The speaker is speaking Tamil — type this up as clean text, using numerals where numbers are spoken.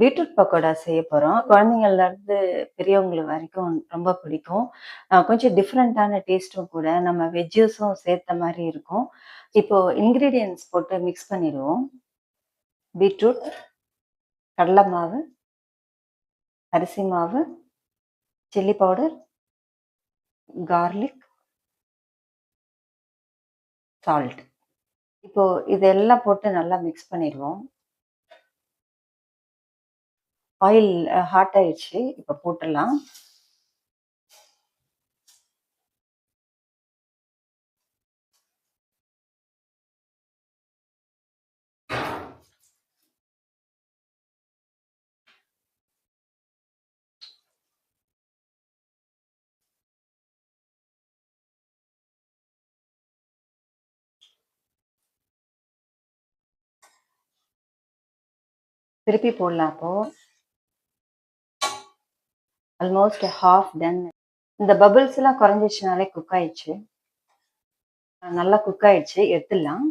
பீட்ரூட் பக்கோடா செய்ய போறோம். குழந்தைங்கள்லருந்து பெரியவங்க வரைக்கும் ரொம்ப பிடிக்கும். கொஞ்சம் டிஃப்ரெண்ட்டான டேஸ்ட்டும் கூட. நம்ம வெஜ்ஜஸும் சேர்த்த மாரி இருக்கும். இப்போ இன்கிரீடியன்ட்ஸ் போட்டு மிக்ஸ் பண்ணிருவோம். பீட்ரூட், கடல மாவு, அரிசி மாவு, சில்லி பவுடர், கார்லிக், சால்ட். இப்போ இதெல்லாம் போட்டு நல்லா மிக்ஸ் பண்ணிருவோம். ஆயில் ஹாட் ஆயிடுச்சு. இப்ப போட்டுடலாம். திருப்பி போடலாம் அப்போ. Almost half done. இந்த பபிள்ஸ் எல்லாம் குறைஞ்சிச்சுனாலே குக் ஆயிடுச்சு. நல்லா குக் ஆயிடுச்சு. எடுத்துடலாம்.